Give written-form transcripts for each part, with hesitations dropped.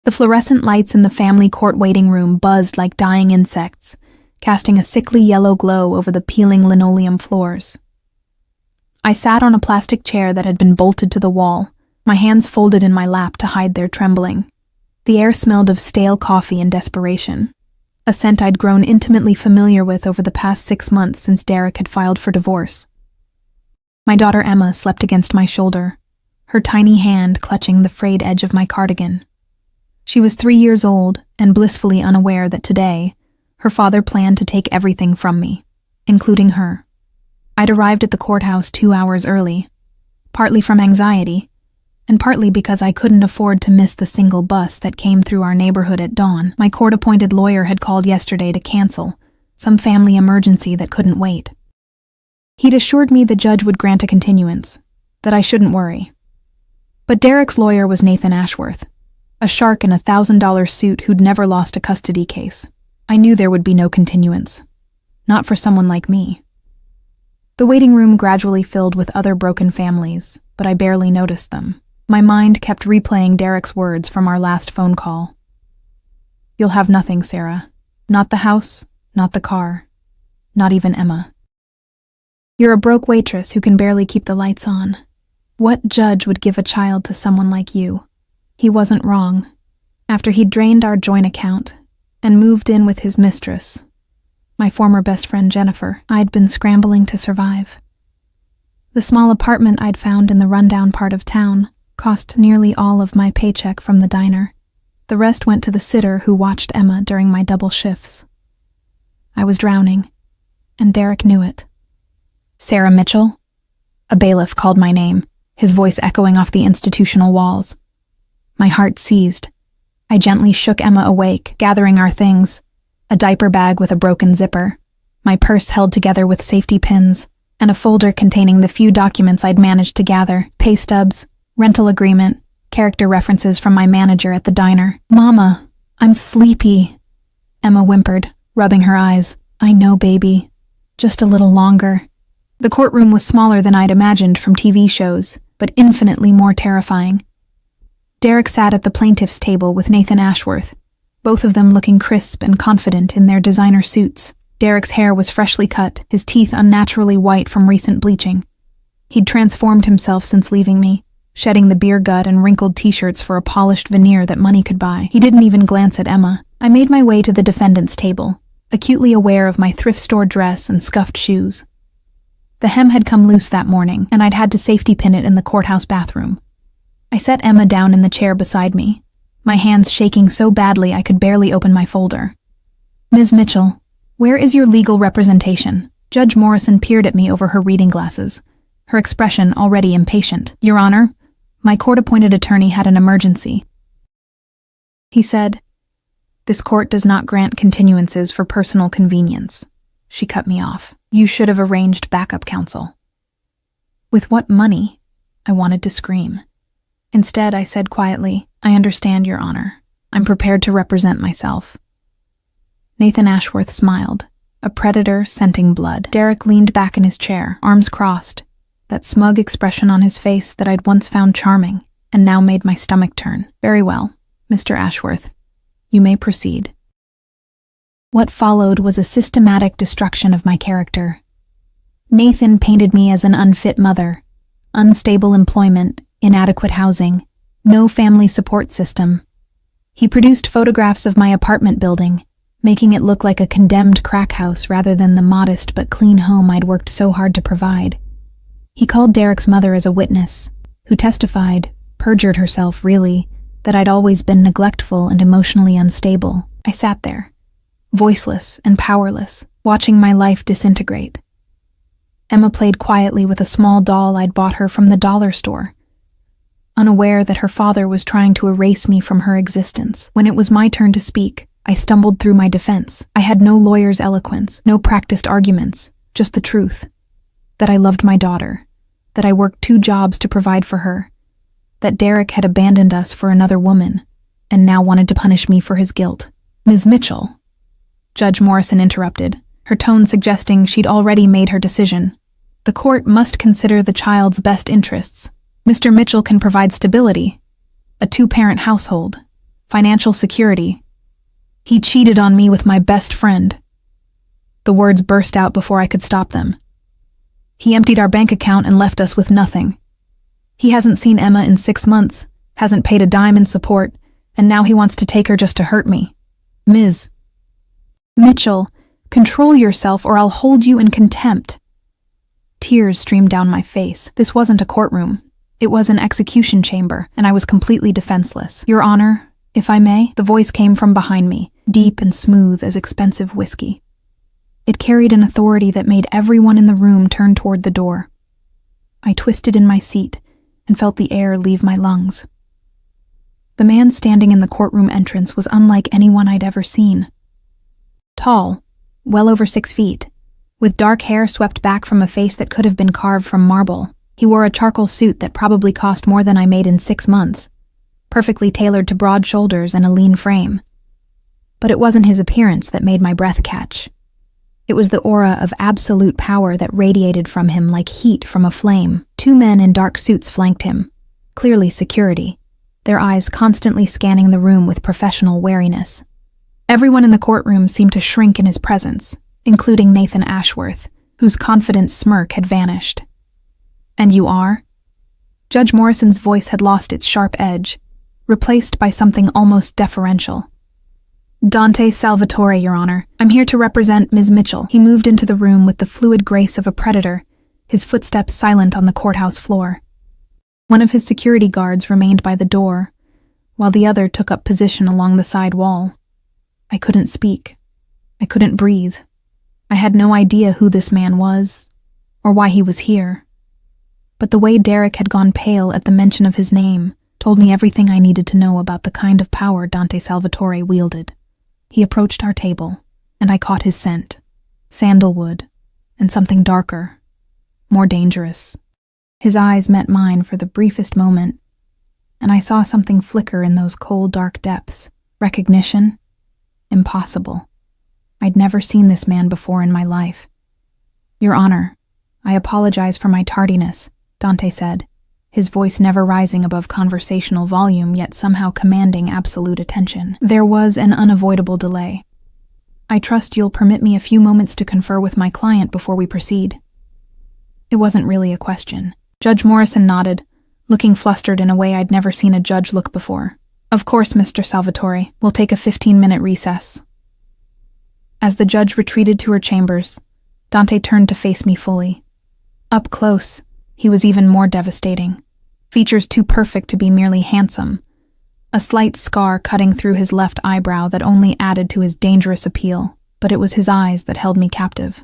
The fluorescent lights in the family court waiting room buzzed like dying insects, casting a sickly yellow glow over the peeling linoleum floors. I sat on a plastic chair that had been bolted to the wall, my hands folded in my lap to hide their trembling. The air smelled of stale coffee and desperation, a scent I'd grown intimately familiar with over the past 6 months since Derek had filed for divorce. My daughter Emma slept against my shoulder, her tiny hand clutching the frayed edge of my cardigan. She was 3 years old and blissfully unaware that today, her father planned to take everything from me, including her. I'd arrived at the courthouse 2 hours early, partly from anxiety, and partly because I couldn't afford to miss the single bus that came through our neighborhood at dawn. My court-appointed lawyer had called yesterday to cancel some family emergency that couldn't wait. He'd assured me the judge would grant a continuance, that I shouldn't worry. But Derek's lawyer was Nathan Ashworth, a shark in a $1,000 suit who'd never lost a custody case. I knew there would be no continuance. Not for someone like me. The waiting room gradually filled with other broken families, but I barely noticed them. My mind kept replaying Derek's words from our last phone call. "You'll have nothing, Sarah. Not the house, not the car, not even Emma. You're a broke waitress who can barely keep the lights on. What judge would give a child to someone like you?" He wasn't wrong. After he'd drained our joint account and moved in with his mistress, my former best friend Jennifer, I'd been scrambling to survive. The small apartment I'd found in the rundown part of town cost nearly all of my paycheck from the diner. The rest went to the sitter who watched Emma during my double shifts. I was drowning, and Derek knew it. "Sarah Mitchell?" A bailiff called my name, his voice echoing off the institutional walls. My heart seized. I gently shook Emma awake, gathering our things, a diaper bag with a broken zipper, my purse held together with safety pins, and a folder containing the few documents I'd managed to gather, pay stubs, rental agreement, character references from my manager at the diner. "Mama, I'm sleepy," Emma whimpered, rubbing her eyes. "I know, baby. Just a little longer." The courtroom was smaller than I'd imagined from TV shows, but infinitely more terrifying. Derek sat at the plaintiff's table with Nathan Ashworth, both of them looking crisp and confident in their designer suits. Derek's hair was freshly cut, his teeth unnaturally white from recent bleaching. He'd transformed himself since leaving me, shedding the beer gut and wrinkled t-shirts for a polished veneer that money could buy. He didn't even glance at Emma. I made my way to the defendant's table, acutely aware of my thrift store dress and scuffed shoes. The hem had come loose that morning, and I'd had to safety pin it in the courthouse bathroom. I set Emma down in the chair beside me, my hands shaking so badly I could barely open my folder. "Ms. Mitchell, where is your legal representation?" Judge Morrison peered at me over her reading glasses, her expression already impatient. "Your Honor, my court-appointed attorney had an emergency," he said. "This court does not grant continuances for personal convenience." She cut me off. "You should have arranged backup counsel." "With what money?" I wanted to scream. Instead, I said quietly, "I understand, Your Honor. I'm prepared to represent myself." Nathan Ashworth smiled, a predator scenting blood. Derek leaned back in his chair, arms crossed, that smug expression on his face that I'd once found charming and now made my stomach turn. "Very well, Mr. Ashworth. You may proceed." What followed was a systematic destruction of my character. Nathan painted me as an unfit mother, unstable employment, inadequate housing, no family support system. He produced photographs of my apartment building, making it look like a condemned crack house rather than the modest but clean home I'd worked so hard to provide. He called Derek's mother as a witness, who testified, perjured herself really, that I'd always been neglectful and emotionally unstable. I sat there, voiceless and powerless, watching my life disintegrate. Emma played quietly with a small doll I'd bought her from the dollar store, unaware that her father was trying to erase me from her existence. When it was my turn to speak, I stumbled through my defense. I had no lawyer's eloquence, no practiced arguments, just the truth. That I loved my daughter, that I worked 2 jobs to provide for her, that Derek had abandoned us for another woman, and now wanted to punish me for his guilt. "Ms. Mitchell," Judge Morrison interrupted, her tone suggesting she'd already made her decision. "The court must consider the child's best interests. Mr. Mitchell can provide stability, a 2-parent household, financial security. He cheated on me with my best friend. The words burst out before I could stop them. He emptied our bank account and left us with nothing. He hasn't seen Emma in 6 months, hasn't paid a dime in support, and now he wants to take her just to hurt me. Ms. Mitchell, control yourself or I'll hold you in contempt. Tears streamed down my face. This wasn't a courtroom. It was an execution chamber, and I was completely defenseless. Your Honor, if I may, the voice came from behind me, deep and smooth as expensive whiskey. It carried an authority that made everyone in the room turn toward the door. I twisted in my seat and felt the air leave my lungs. The man standing in the courtroom entrance was unlike anyone I'd ever seen. Tall, well over 6 feet, with dark hair swept back from a face that could have been carved from marble. He wore a charcoal suit that probably cost more than I made in 6 months, perfectly tailored to broad shoulders and a lean frame. But it wasn't his appearance that made my breath catch. It was the aura of absolute power that radiated from him like heat from a flame. 2 men in dark suits flanked him, clearly security, their eyes constantly scanning the room with professional wariness. Everyone in the courtroom seemed to shrink in his presence, including Nathan Ashworth, whose confident smirk had vanished. And you are? Judge Morrison's voice had lost its sharp edge, replaced by something almost deferential. Dante Salvatore, Your Honor. I'm here to represent Ms. Mitchell. He moved into the room with the fluid grace of a predator, his footsteps silent on the courthouse floor. One of his security guards remained by the door, while the other took up position along the side wall. I couldn't speak. I couldn't breathe. I had no idea who this man was, or why he was here. But the way Derek had gone pale at the mention of his name told me everything I needed to know about the kind of power Dante Salvatore wielded. He approached our table, and I caught his scent. Sandalwood, and something darker, more dangerous. His eyes met mine for the briefest moment, and I saw something flicker in those cold, dark depths. Recognition? Impossible. I'd never seen this man before in my life. Your Honor, I apologize for my tardiness, Dante said, his voice never rising above conversational volume yet somehow commanding absolute attention. There was an unavoidable delay. I trust you'll permit me a few moments to confer with my client before we proceed. It wasn't really a question. Judge Morrison nodded, looking flustered in a way I'd never seen a judge look before. Of course, Mr. Salvatore, we'll take a 15-minute recess. As the judge retreated to her chambers, Dante turned to face me fully. Up close, he was even more devastating. Features too perfect to be merely handsome. A slight scar cutting through his left eyebrow that only added to his dangerous appeal, but it was his eyes that held me captive.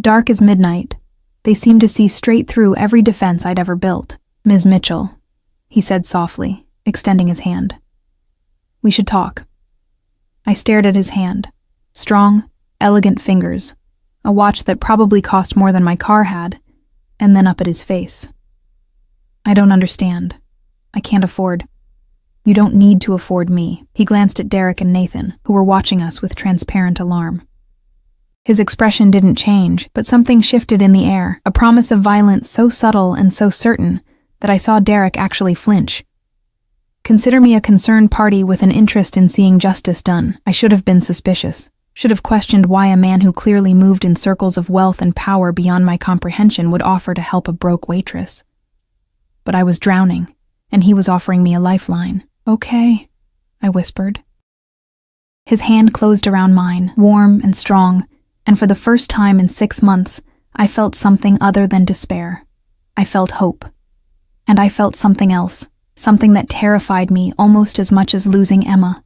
Dark as midnight, they seemed to see straight through every defense I'd ever built. Ms. Mitchell, he said softly, extending his hand. We should talk. I stared at his hand. Strong, elegant fingers, a watch that probably cost more than my car had, and then up at his face. I don't understand. I can't afford. You don't need to afford me. He glanced at Derek and Nathan, who were watching us with transparent alarm. His expression didn't change, but something shifted in the air, a promise of violence so subtle and so certain that I saw Derek actually flinch. Consider me a concerned party with an interest in seeing justice done. I should have been suspicious. Should have questioned why a man who clearly moved in circles of wealth and power beyond my comprehension would offer to help a broke waitress. But I was drowning, and he was offering me a lifeline. Okay, I whispered. His hand closed around mine, warm and strong, and for the first time in 6 months, I felt something other than despair. I felt hope. And I felt something else, something that terrified me almost as much as losing Emma.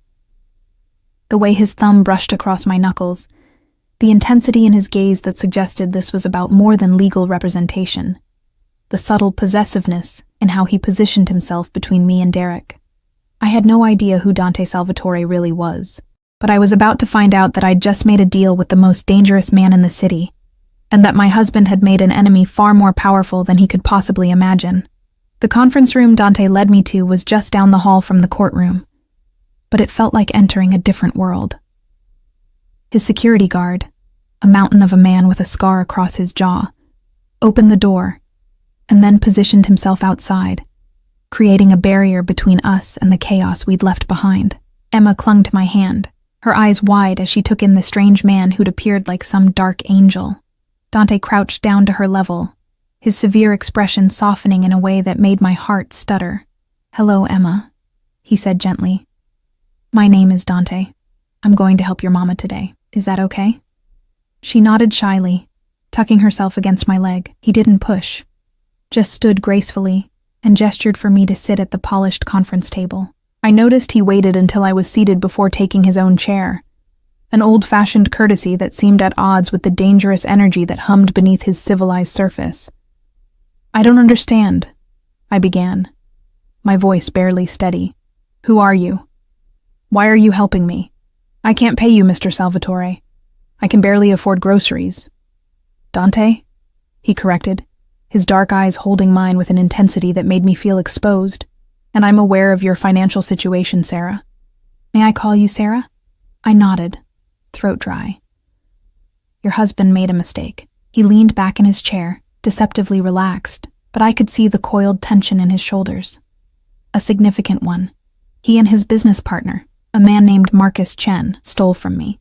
The way his thumb brushed across my knuckles, the intensity in his gaze that suggested this was about more than legal representation, the subtle possessiveness in how he positioned himself between me and Derek. I had no idea who Dante Salvatore really was, but I was about to find out that I'd just made a deal with the most dangerous man in the city, and that my husband had made an enemy far more powerful than he could possibly imagine. The conference room Dante led me to was just down the hall from the courtroom, but it felt like entering a different world. His security guard, a mountain of a man with a scar across his jaw, opened the door, and then positioned himself outside, creating a barrier between us and the chaos we'd left behind. Emma clung to my hand, her eyes wide as she took in the strange man who'd appeared like some dark angel. Dante crouched down to her level, his severe expression softening in a way that made my heart stutter. "Hello, Emma," he said gently. "My name is Dante. I'm going to help your mama today. Is that okay?" She nodded shyly, tucking herself against my leg. He didn't push, just stood gracefully and gestured for me to sit at the polished conference table. I noticed he waited until I was seated before taking his own chair, an old-fashioned courtesy that seemed at odds with the dangerous energy that hummed beneath his civilized surface. "I don't understand," I began, my voice barely steady. "Who are you? Why are you helping me? I can't pay you, Mr. Salvatore. I can barely afford groceries." "Dante?" he corrected, his dark eyes holding mine with an intensity that made me feel exposed. "And I'm aware of your financial situation, Sarah." "May I call you Sarah?" I nodded, throat dry. "Your husband made a mistake." He leaned back in his chair, deceptively relaxed, but I could see the coiled tension in his shoulders. A significant one. He and his business partner, a man named Marcus Chen, stole from me.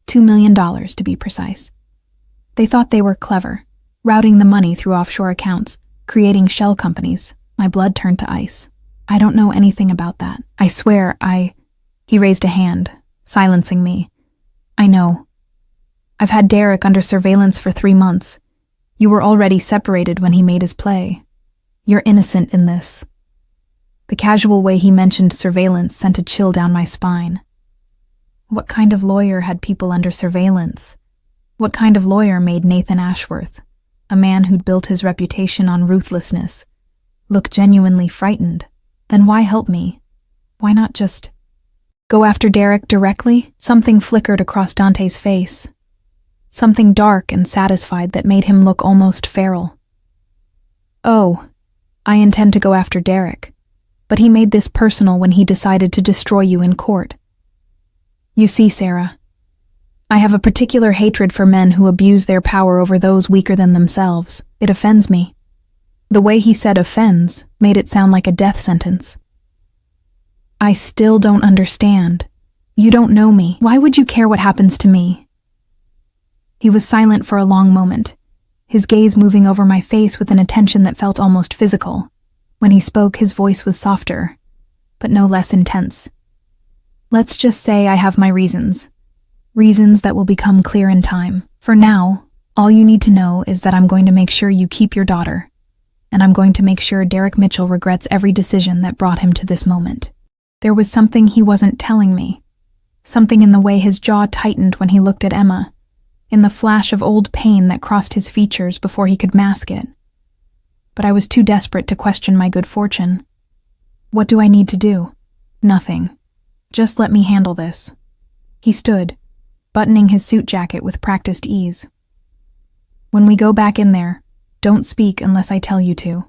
$2 million to be precise. They thought they were clever, routing the money through offshore accounts, creating shell companies. My blood turned to ice. "I don't know anything about that. I swear, He raised a hand, silencing me. "I know. I've had Derek under surveillance for 3 months. You were already separated when he made his play. You're innocent in this." The casual way he mentioned surveillance sent a chill down my spine. What kind of lawyer had people under surveillance? What kind of lawyer made Nathan Ashworth, a man who'd built his reputation on ruthlessness, look genuinely frightened? Then why help me? Why not just go after Derek directly? Something flickered across Dante's face. Something dark and satisfied that made him look almost feral. "Oh, I intend to go after Derek. But he made this personal when he decided to destroy you in court. You see, Sarah, I have a particular hatred for men who abuse their power over those weaker than themselves. It offends me." The way he said offends made it sound like a death sentence. "I still don't understand. You don't know me. Why would you care what happens to me?" He was silent for a long moment, his gaze moving over my face with an attention that felt almost physical. When he spoke, his voice was softer, but no less intense. "Let's just say I have my reasons. Reasons that will become clear in time. For now, all you need to know is that I'm going to make sure you keep your daughter, and I'm going to make sure Derek Mitchell regrets every decision that brought him to this moment." There was something he wasn't telling me, something in the way his jaw tightened when he looked at Emma, in the flash of old pain that crossed his features before he could mask it. But I was too desperate to question my good fortune. "What do I need to do?" "Nothing. Just let me handle this." He stood, buttoning his suit jacket with practiced ease. "When we go back in there, don't speak unless I tell you to.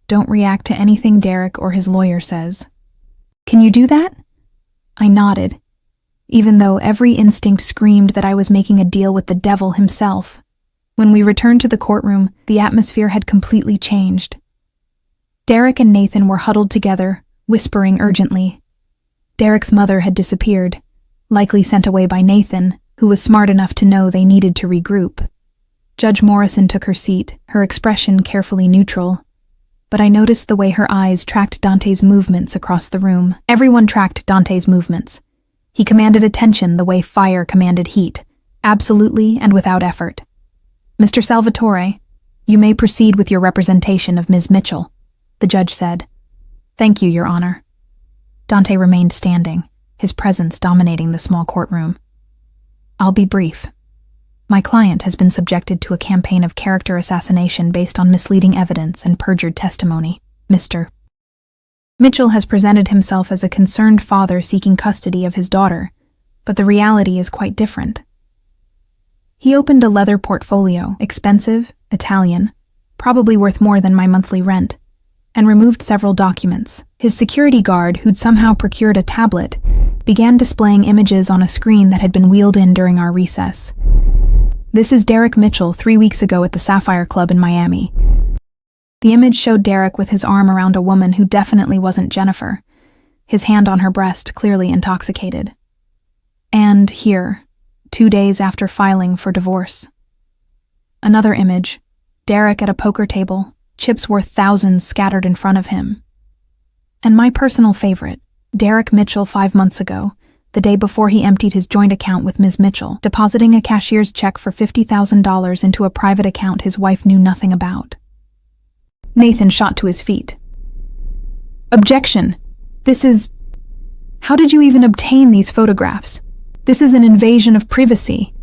Don't react to anything Derek or his lawyer says." "Can you do that?" I nodded, even though every instinct screamed that I was making a deal with the devil himself. When we returned to the courtroom, the atmosphere had completely changed. Derek and Nathan were huddled together, whispering urgently. Derek's mother had disappeared, likely sent away by Nathan, who was smart enough to know they needed to regroup. Judge Morrison took her seat, her expression carefully neutral, but I noticed the way her eyes tracked Dante's movements across the room. Everyone tracked Dante's movements. He commanded attention the way fire commanded heat, absolutely and without effort. "Mr. Salvatore, you may proceed with your representation of Ms. Mitchell," the judge said. "Thank you, Your Honor." Dante remained standing, his presence dominating the small courtroom. "I'll be brief. My client has been subjected to a campaign of character assassination based on misleading evidence and perjured testimony. Mr. Mitchell has presented himself as a concerned father seeking custody of his daughter, but the reality is quite different. He opened a leather portfolio, expensive, Italian, probably worth more than my monthly rent, and removed several documents. His security guard, who'd somehow procured a tablet, began displaying images on a screen that had been wheeled in during our recess. "This is Derek Mitchell 3 weeks ago at the Sapphire Club in Miami." The image showed Derek with his arm around a woman who definitely wasn't Jennifer, his hand on her breast, clearly intoxicated. And here, 2 days after filing for divorce. Another image, Derek at a poker table, chips worth thousands scattered in front of him. And my personal favorite, Derek Mitchell 5 months ago, the day before he emptied his joint account with Ms. Mitchell, depositing a cashier's check for $50,000 into a private account his wife knew nothing about. Nathan shot to his feet. Objection! How did you even obtain these photographs? This is an invasion of privacy.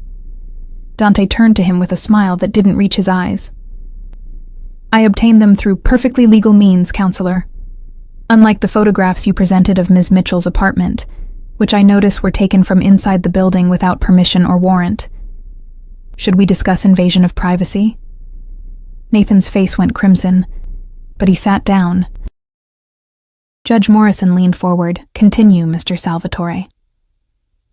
Dante turned to him with a smile that didn't reach his eyes. I obtained them through perfectly legal means, counselor. Unlike the photographs you presented of Ms. Mitchell's apartment, which I notice were taken from inside the building without permission or warrant. Should we discuss invasion of privacy? Nathan's face went crimson, but he sat down. Judge Morrison leaned forward. Continue, Mr. Salvatore.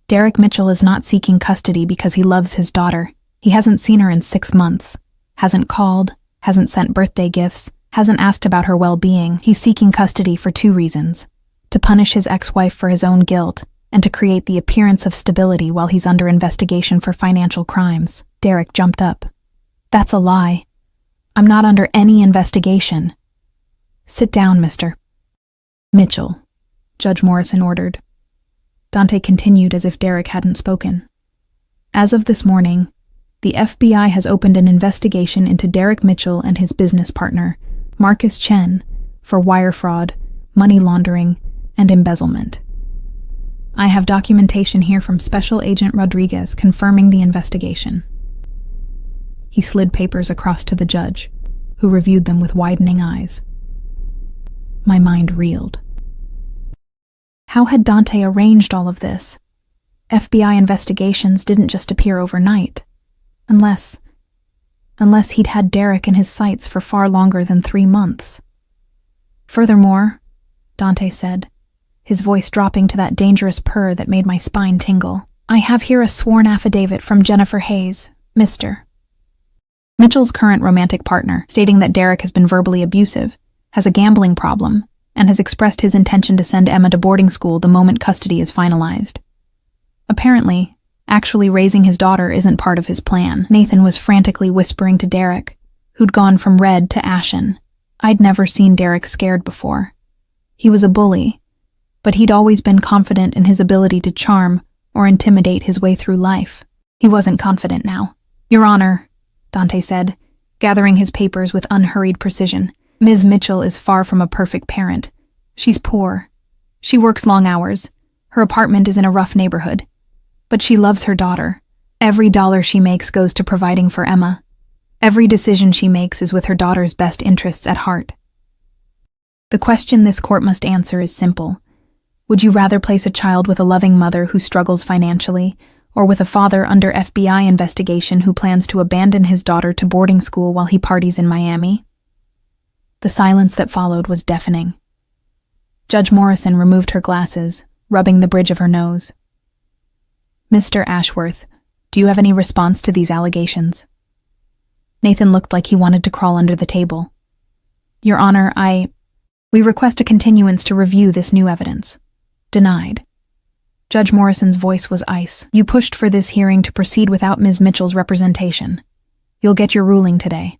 Derek Mitchell is not seeking custody because he loves his daughter. He hasn't seen her in 6 months, hasn't called, hasn't sent birthday gifts, hasn't asked about her well-being. He's seeking custody for 2 reasons: to punish his ex-wife for his own guilt, and to create the appearance of stability while he's under investigation for financial crimes. Derek jumped up. That's a lie. I'm not under any investigation. Sit down, Mr. Mitchell, Judge Morrison ordered. Dante continued as if Derek hadn't spoken. As of this morning, the FBI has opened an investigation into Derek Mitchell and his business partner, Marcus Chen, for wire fraud, money laundering, and embezzlement. I have documentation here from Special Agent Rodriguez confirming the investigation. He slid papers across to the judge, who reviewed them with widening eyes. My mind reeled. How had Dante arranged all of this? FBI investigations didn't just appear overnight. Unless he'd had Derek in his sights for far longer than 3 months. Furthermore, Dante said, his voice dropping to that dangerous purr that made my spine tingle, I have here a sworn affidavit from Jennifer Hayes, Mr. Mitchell's current romantic partner, stating that Derek has been verbally abusive, has a gambling problem, and has expressed his intention to send Emma to boarding school the moment custody is finalized. Apparently, actually raising his daughter isn't part of his plan. Nathan was frantically whispering to Derek, who'd gone from red to ashen. I'd never seen Derek scared before. He was a bully, but he'd always been confident in his ability to charm or intimidate his way through life. He wasn't confident now. Your Honor, Dante said, gathering his papers with unhurried precision. Ms. Mitchell is far from a perfect parent. She's poor. She works long hours. Her apartment is in a rough neighborhood. But she loves her daughter. Every dollar she makes goes to providing for Emma. Every decision she makes is with her daughter's best interests at heart. The question this court must answer is simple. Would you rather place a child with a loving mother who struggles financially, or with a father under FBI investigation who plans to abandon his daughter to boarding school while he parties in Miami? The silence that followed was deafening. Judge Morrison removed her glasses, rubbing the bridge of her nose. Mr. Ashworth, do you have any response to these allegations? Nathan looked like he wanted to crawl under the table. Your Honor, we request a continuance to review this new evidence. Denied. Judge Morrison's voice was ice. You pushed for this hearing to proceed without Ms. Mitchell's representation. You'll get your ruling today.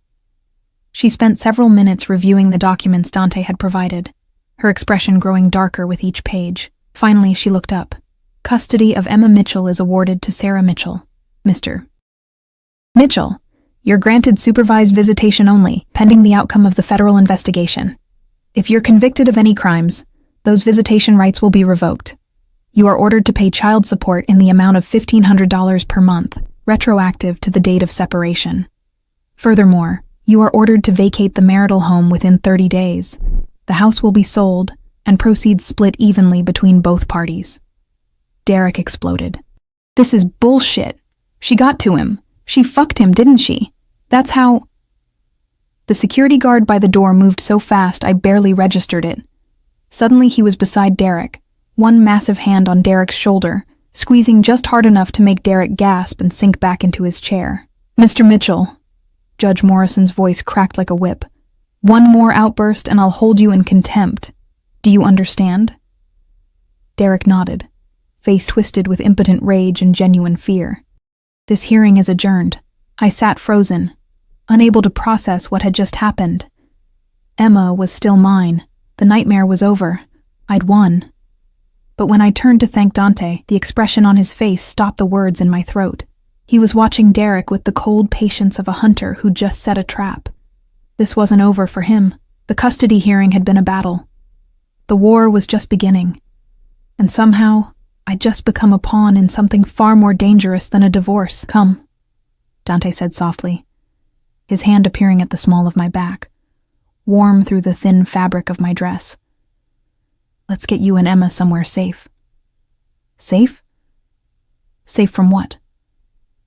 She spent several minutes reviewing the documents Dante had provided, her expression growing darker with each page. Finally, she looked up. Custody of Emma Mitchell is awarded to Sarah Mitchell, Mr. Mitchell. You're granted supervised visitation only, pending the outcome of the federal investigation. If you're convicted of any crimes, those visitation rights will be revoked. You are ordered to pay child support in the amount of $1,500 per month, retroactive to the date of separation. Furthermore, you are ordered to vacate the marital home within 30 days. The house will be sold, and proceeds split evenly between both parties. Derek exploded. This is bullshit. She got to him. She fucked him, didn't she? That's how... The security guard by the door moved so fast I barely registered it. Suddenly he was beside Derek, one massive hand on Derek's shoulder, squeezing just hard enough to make Derek gasp and sink back into his chair. Mr. Mitchell, Judge Morrison's voice cracked like a whip. One more outburst and I'll hold you in contempt. Do you understand? Derek nodded, face twisted with impotent rage and genuine fear. This hearing is adjourned. I sat frozen, unable to process what had just happened. Emma was still mine. The nightmare was over. I'd won. But when I turned to thank Dante, the expression on his face stopped the words in my throat. He was watching Derek with the cold patience of a hunter who'd just set a trap. This wasn't over for him. The custody hearing had been a battle. The war was just beginning. And somehow, I'd just become a pawn in something far more dangerous than a divorce. Come, Dante said softly, his hand appearing at the small of my back, warm through the thin fabric of my dress. Let's get you and Emma somewhere safe. Safe? Safe from what?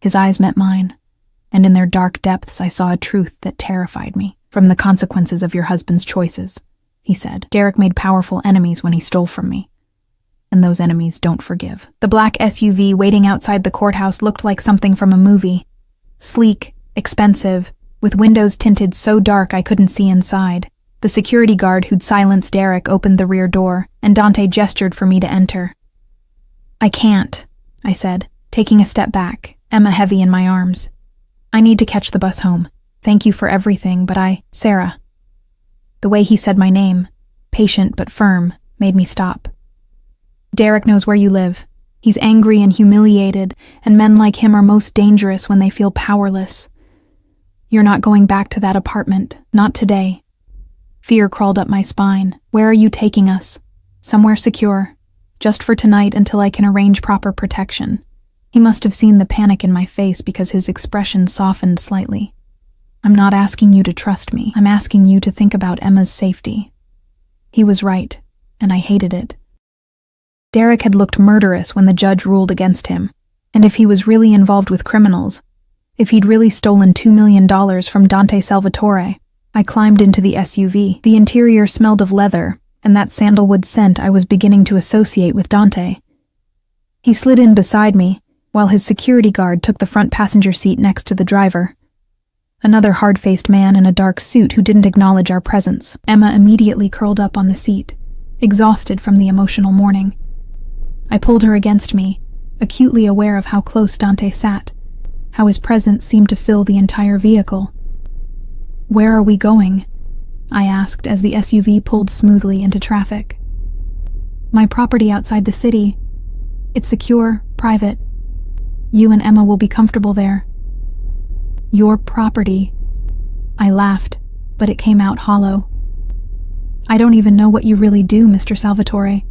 His eyes met mine, and in their dark depths I saw a truth that terrified me. From the consequences of your husband's choices, he said. Derek made powerful enemies when he stole from me. And those enemies don't forgive. The black SUV waiting outside the courthouse looked like something from a movie. Sleek, expensive, with windows tinted so dark I couldn't see inside. The security guard who'd silenced Derek opened the rear door, and Dante gestured for me to enter. I can't, I said, taking a step back, Emma heavy in my arms. I need to catch the bus home. Thank you for everything, but Sarah. The way he said my name, patient but firm, made me stop. Derek knows where you live. He's angry and humiliated, and men like him are most dangerous when they feel powerless. You're not going back to that apartment, not today. Fear crawled up my spine. Where are you taking us? Somewhere secure. Just for tonight until I can arrange proper protection. He must have seen the panic in my face because his expression softened slightly. I'm not asking you to trust me. I'm asking you to think about Emma's safety. He was right, and I hated it. Derek had looked murderous when the judge ruled against him, and if he was really involved with criminals, if he'd really stolen $2 million from Dante Salvatore, I climbed into the SUV. The interior smelled of leather, and that sandalwood scent I was beginning to associate with Dante. He slid in beside me, while his security guard took the front passenger seat next to the driver. Another hard-faced man in a dark suit who didn't acknowledge our presence. Emma immediately curled up on the seat, exhausted from the emotional morning. I pulled her against me, acutely aware of how close Dante sat, how his presence seemed to fill the entire vehicle. Where are we going? I asked as the SUV pulled smoothly into traffic. My property outside the city. It's secure, private. You and Emma will be comfortable there. Your property. I laughed, but it came out hollow. I don't even know what you really do, Mr. Salvatore.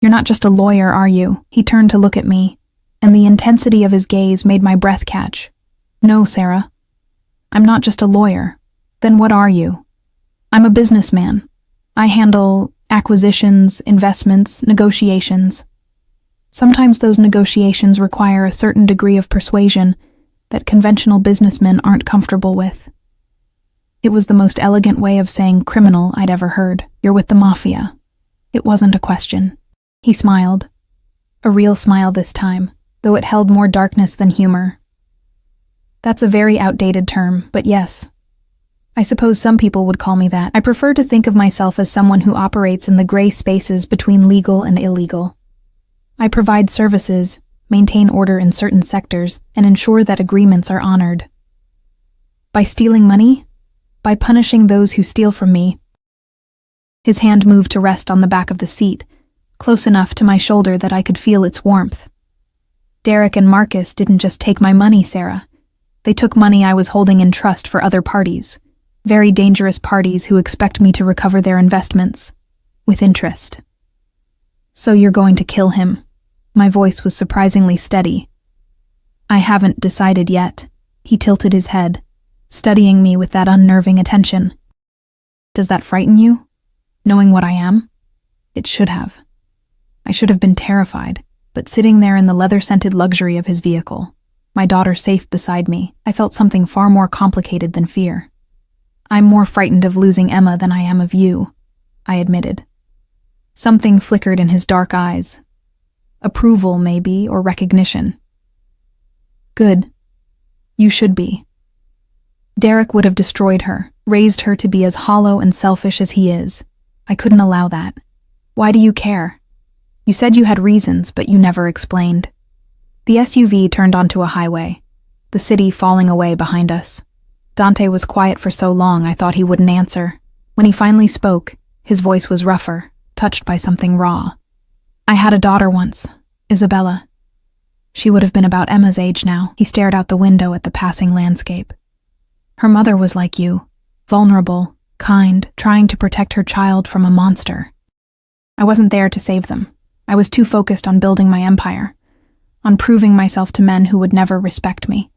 You're not just a lawyer, are you? He turned to look at me, and the intensity of his gaze made my breath catch. No, Sarah. I'm not just a lawyer. Then what are you? I'm a businessman. I handle acquisitions, investments, negotiations. Sometimes those negotiations require a certain degree of persuasion that conventional businessmen aren't comfortable with. It was the most elegant way of saying criminal I'd ever heard. You're with the Mafia. It wasn't a question. He smiled. A real smile this time, though it held more darkness than humor. That's a very outdated term, but yes. I suppose some people would call me that. I prefer to think of myself as someone who operates in the gray spaces between legal and illegal. I provide services, maintain order in certain sectors, and ensure that agreements are honored. By stealing money? By punishing those who steal from me. His hand moved to rest on the back of the seat, close enough to my shoulder that I could feel its warmth. Derek and Marcus didn't just take my money, Sarah. They took money I was holding in trust for other parties, very dangerous parties who expect me to recover their investments, with interest. So you're going to kill him. My voice was surprisingly steady. I haven't decided yet. He tilted his head, studying me with that unnerving attention. Does that frighten you? Knowing what I am? It should have. I should have been terrified, but sitting there in the leather-scented luxury of his vehicle, my daughter safe beside me, I felt something far more complicated than fear. I'm more frightened of losing Emma than I am of you, I admitted. Something flickered in his dark eyes. Approval, maybe, or recognition. Good. You should be. Derek would have destroyed her, raised her to be as hollow and selfish as he is. I couldn't allow that. Why do you care? You said you had reasons, but you never explained. The SUV turned onto a highway, the city falling away behind us. Dante was quiet for so long I thought he wouldn't answer. When he finally spoke, his voice was rougher, touched by something raw. I had a daughter once, Isabella. She would have been about Emma's age now. He stared out the window at the passing landscape. Her mother was like you, vulnerable, kind, trying to protect her child from a monster. I wasn't there to save them. I was too focused on building my empire, on proving myself to men who would never respect me.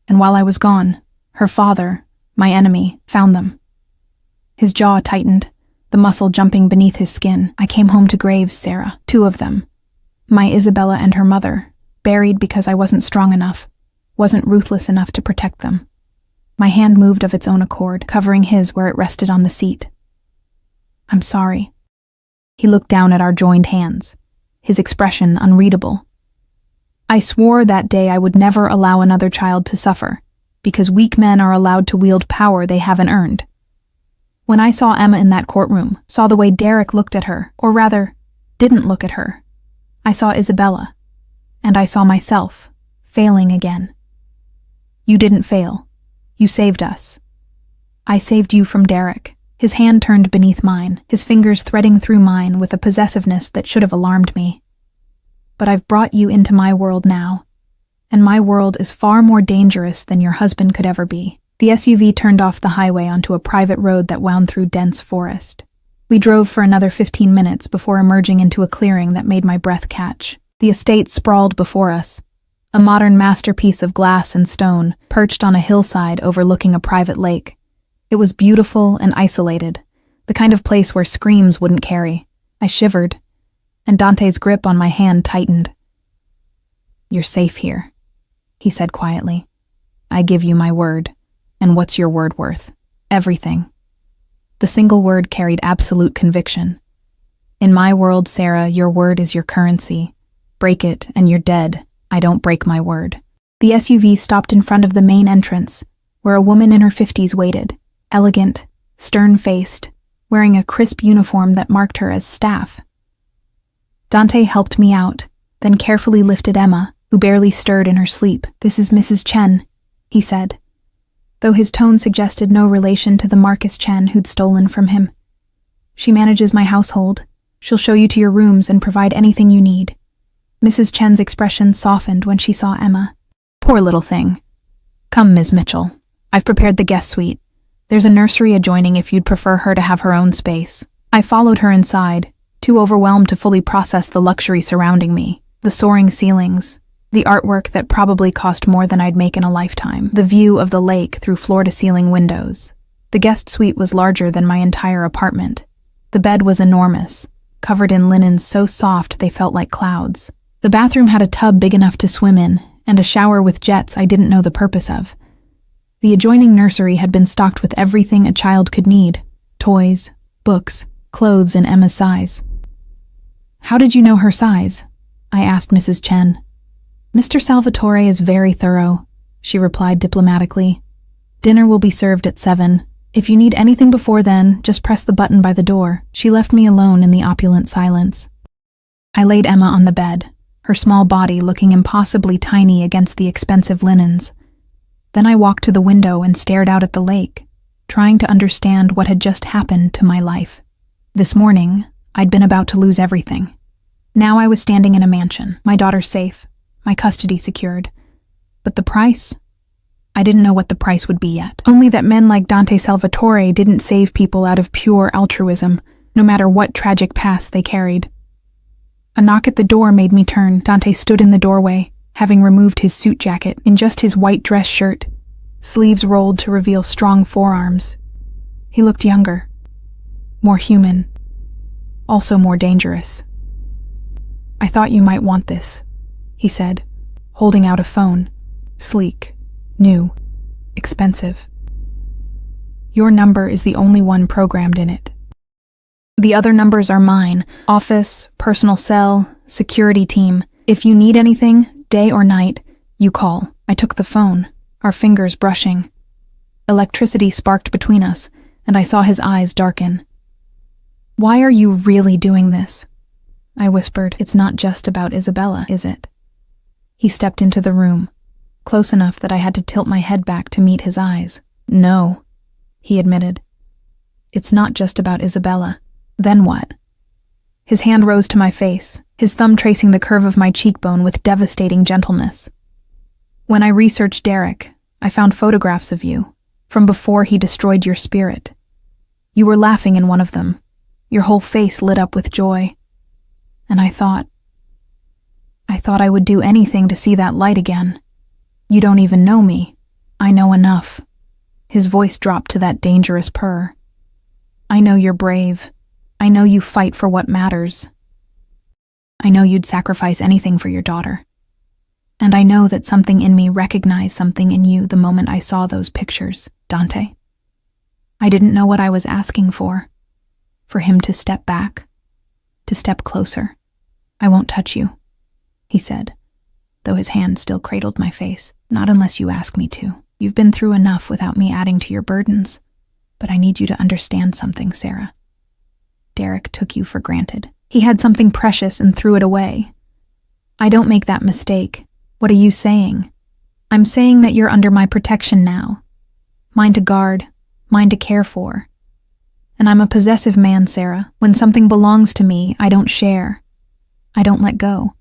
And while I was gone, her father, my enemy, found them. His jaw tightened, the muscle jumping beneath his skin. I came home to graves, Sarah, 2 of them. My Isabella and her mother, buried because I wasn't strong enough, wasn't ruthless enough to protect them. My hand moved of its own accord, covering his where it rested on the seat. I'm sorry. He looked down at our joined hands, his expression unreadable. I swore that day I would never allow another child to suffer, because weak men are allowed to wield power they haven't earned. When I saw Emma in that courtroom, saw the way Derek looked at her, or rather, didn't look at her, I saw Isabella, and I saw myself, failing again. You didn't fail. You saved us. I saved you from Derek. His hand turned beneath mine, his fingers threading through mine with a possessiveness that should have alarmed me. But I've brought you into my world now, and my world is far more dangerous than your husband could ever be. The SUV turned off the highway onto a private road that wound through dense forest. We drove for another 15 minutes before emerging into a clearing that made my breath catch. The estate sprawled before us, a modern masterpiece of glass and stone perched on a hillside overlooking a private lake. It was beautiful and isolated, the kind of place where screams wouldn't carry. I shivered, and Dante's grip on my hand tightened. You're safe here, he said quietly. I give you my word. And what's your word worth? Everything. The single word carried absolute conviction. In my world, Sarah, your word is your currency. Break it, and you're dead. I don't break my word. The SUV stopped in front of the main entrance, where a woman in her 50s waited, elegant, stern-faced, wearing a crisp uniform that marked her as staff. Dante helped me out, then carefully lifted Emma, who barely stirred in her sleep. This is Mrs. Chen, he said, though his tone suggested no relation to the Marcus Chen who'd stolen from him. She manages my household. She'll show you to your rooms and provide anything you need. Mrs. Chen's expression softened when she saw Emma. Poor little thing. Come, Ms. Mitchell. I've prepared the guest suite. There's a nursery adjoining if you'd prefer her to have her own space. I followed her inside, too overwhelmed to fully process the luxury surrounding me, the soaring ceilings, the artwork that probably cost more than I'd make in a lifetime, the view of the lake through floor-to-ceiling windows. The guest suite was larger than my entire apartment. The bed was enormous, covered in linens so soft they felt like clouds. The bathroom had a tub big enough to swim in, and a shower with jets I didn't know the purpose of. The adjoining nursery had been stocked with everything a child could need: toys, books, clothes in Emma's size. How did you know her size? I asked Mrs. Chen. Mr. Salvatore is very thorough, she replied diplomatically. Dinner will be served at 7. If you need anything before then, just press the button by the door. She left me alone in the opulent silence. I laid Emma on the bed, her small body looking impossibly tiny against the expensive linens. Then I walked to the window and stared out at the lake, trying to understand what had just happened to my life. This morning, I'd been about to lose everything. Now I was standing in a mansion, my daughter safe, my custody secured. But the price? I didn't know what the price would be yet. Only that men like Dante Salvatore didn't save people out of pure altruism, no matter what tragic past they carried. A knock at the door made me turn. Dante stood in the doorway, having removed his suit jacket, in just his white dress shirt, sleeves rolled to reveal strong forearms. He looked younger, more human, also more dangerous. I thought you might want this, he said, holding out a phone, sleek, new, expensive. Your number is the only one programmed in it. The other numbers are mine: office, personal cell, security team. If you need anything, day or night, you call. I took the phone, our fingers brushing. Electricity sparked between us, and I saw his eyes darken. "Why are you really doing this?" I whispered. "It's not just about Isabella, is it?" He stepped into the room, close enough that I had to tilt my head back to meet his eyes. "No," he admitted. "It's not just about Isabella." "Then what?" His hand rose to my face, his thumb tracing the curve of my cheekbone with devastating gentleness. "When I researched Derek, I found photographs of you, from before he destroyed your spirit. You were laughing in one of them, your whole face lit up with joy. And I thought I would do anything to see that light again. You don't even know me. I know enough." His voice dropped to that dangerous purr. "I know you're brave. I know you fight for what matters. I know you'd sacrifice anything for your daughter. And I know that something in me recognized something in you the moment I saw those pictures, Dante. I didn't know what I was asking for him to step back, to step closer. "I won't touch you," he said, though his hand still cradled my face. "Not unless you ask me to. You've been through enough without me adding to your burdens. But I need you to understand something, Sarah. Derek took you for granted. He had something precious and threw it away. I don't make that mistake. What are you saying?" "I'm saying that you're under my protection now. Mine to guard, mine to care for. And I'm a possessive man, Sarah. When something belongs to me, I don't share. I don't let go.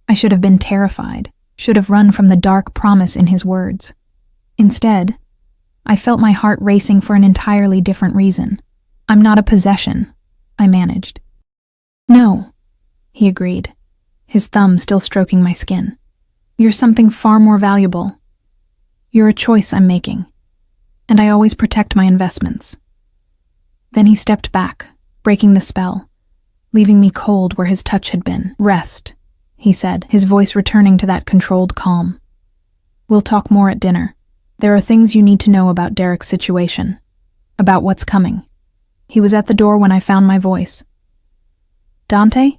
I should have been terrified, should have run from the dark promise in his words. Instead, I felt my heart racing for an entirely different reason. I'm not a possession," I managed. "No," he agreed, his thumb still stroking my skin. "You're something far more valuable. You're a choice I'm making, and I always protect my investments." Then he stepped back, breaking the spell, leaving me cold where his touch had been. "Rest," he said, his voice returning to that controlled calm. "We'll talk more at dinner. There are things you need to know about Derek's situation, about what's coming." He was at the door when I found my voice. "Dante?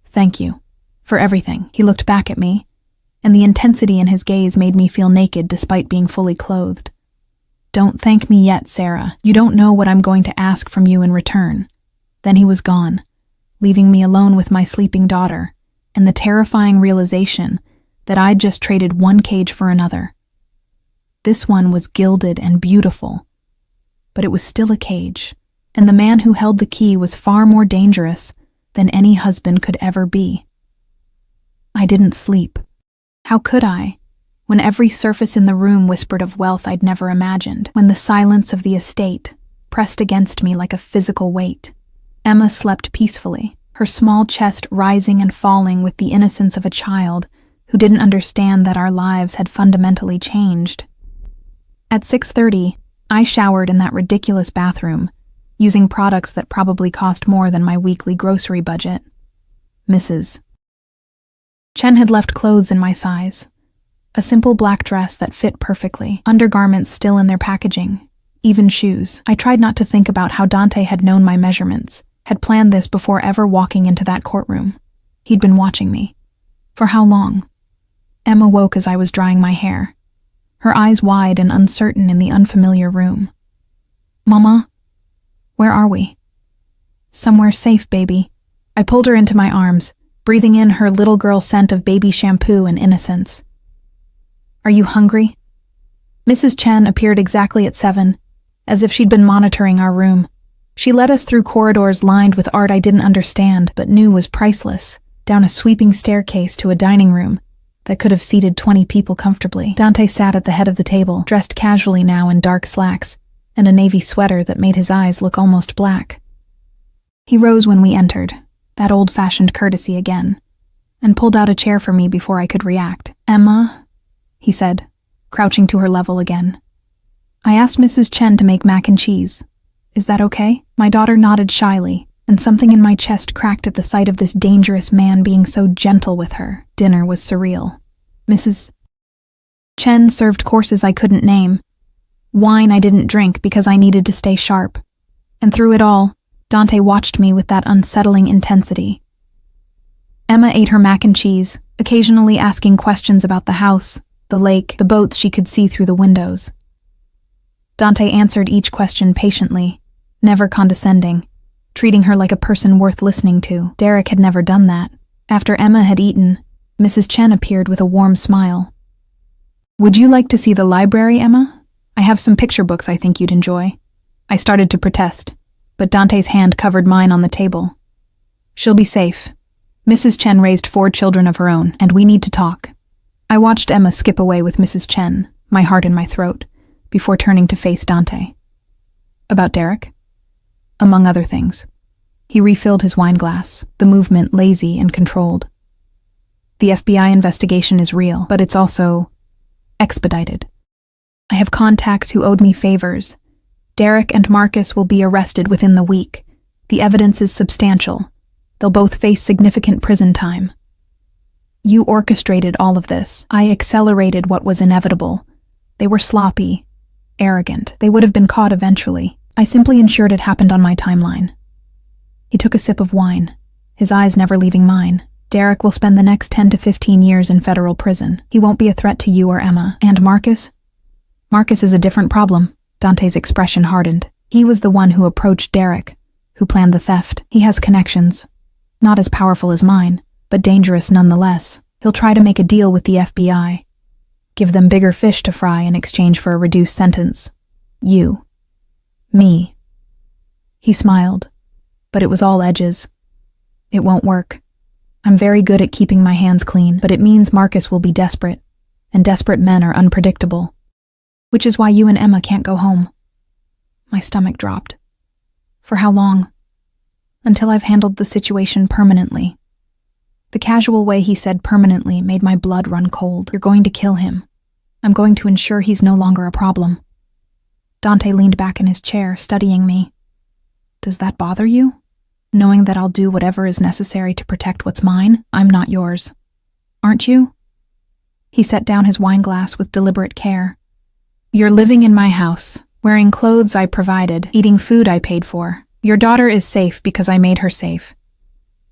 Thank you for everything." He looked back at me, and the intensity in his gaze made me feel naked despite being fully clothed. "Don't thank me yet, Sarah. You don't know what I'm going to ask from you in return." Then he was gone, leaving me alone with my sleeping daughter and the terrifying realization that I'd just traded one cage for another. This one was gilded and beautiful, but it was still a cage, and the man who held the key was far more dangerous than any husband could ever be. I didn't sleep. How could I, when every surface in the room whispered of wealth I'd never imagined, when the silence of the estate pressed against me like a physical weight? Emma slept peacefully, her small chest rising and falling with the innocence of a child who didn't understand that our lives had fundamentally changed. At 6:30, I showered in that ridiculous bathroom, using products that probably cost more than my weekly grocery budget. Mrs. Chen had left clothes in my size. A simple black dress that fit perfectly, undergarments still in their packaging, even shoes. I tried not to think about how Dante had known my measurements, had planned this before ever walking into that courtroom. He'd been watching me. For how long? Emma woke as I was drying my hair, her eyes wide and uncertain in the unfamiliar room. "Mama, where are we?" "Somewhere safe, baby." I pulled her into my arms, breathing in her little girl scent of baby shampoo and innocence. "Are you hungry?" Mrs. Chen appeared exactly at 7, as if she'd been monitoring our room. She led us through corridors lined with art I didn't understand but knew was priceless, down a sweeping staircase to a dining room that could have seated 20 people comfortably. Dante sat at the head of the table, dressed casually now in dark slacks and a navy sweater that made his eyes look almost black. He rose when we entered, that old-fashioned courtesy again, and pulled out a chair for me before I could react. "Emma," he said, crouching to her level again. "I asked Mrs. Chen to make mac and cheese. Is that okay?" My daughter nodded shyly, and something in my chest cracked at the sight of this dangerous man being so gentle with her. Dinner was surreal. Mrs. Chen served courses I couldn't name, wine I didn't drink because I needed to stay sharp. And through it all, Dante watched me with that unsettling intensity. Emma ate her mac and cheese, occasionally asking questions about the house, the lake, the boats she could see through the windows. Dante answered each question patiently, never condescending, treating her like a person worth listening to. Derek had never done that. After Emma had eaten, Mrs. Chen appeared with a warm smile. "Would you like to see the library, Emma? I have some picture books I think you'd enjoy." I started to protest, but Dante's hand covered mine on the table. "She'll be safe. Mrs. Chen raised 4 children of her own, and we need to talk." I watched Emma skip away with Mrs. Chen, my heart in my throat, before turning to face Dante. "About Derek?" "Among other things." He refilled his wine glass, the movement lazy and controlled. "The FBI investigation is real, but it's also expedited. I have contacts who owed me favors. Derek and Marcus will be arrested within the week. The evidence is substantial. They'll both face significant prison time. You orchestrated all of this. I accelerated what was inevitable. They were sloppy, arrogant. They would have been caught eventually. I simply ensured it happened on my timeline." He took a sip of wine, his eyes never leaving mine. "Derek will spend the next 10 to 15 years in federal prison. He won't be a threat to you or Emma. And Marcus? Marcus is a different problem." Dante's expression hardened. "He was the one who approached Derek, who planned the theft. He has connections. Not as powerful as mine, but dangerous nonetheless. He'll try to make a deal with the FBI. Give them bigger fish to fry in exchange for a reduced sentence. You. Me." He smiled, but it was all edges. "It won't work. I'm very good at keeping my hands clean, but it means Marcus will be desperate, and desperate men are unpredictable. Which is why you and Emma can't go home." My stomach dropped. "For how long?" "Until I've handled the situation permanently." The casual way he said permanently made my blood run cold. "You're going to kill him. I'm going to ensure he's no longer a problem." Dante leaned back in his chair, studying me. "Does that bother you? Knowing that I'll do whatever is necessary to protect what's mine? I'm not yours. Aren't you?" He set down his wine glass with deliberate care. "You're living in my house, wearing clothes I provided, eating food I paid for. Your daughter is safe because I made her safe.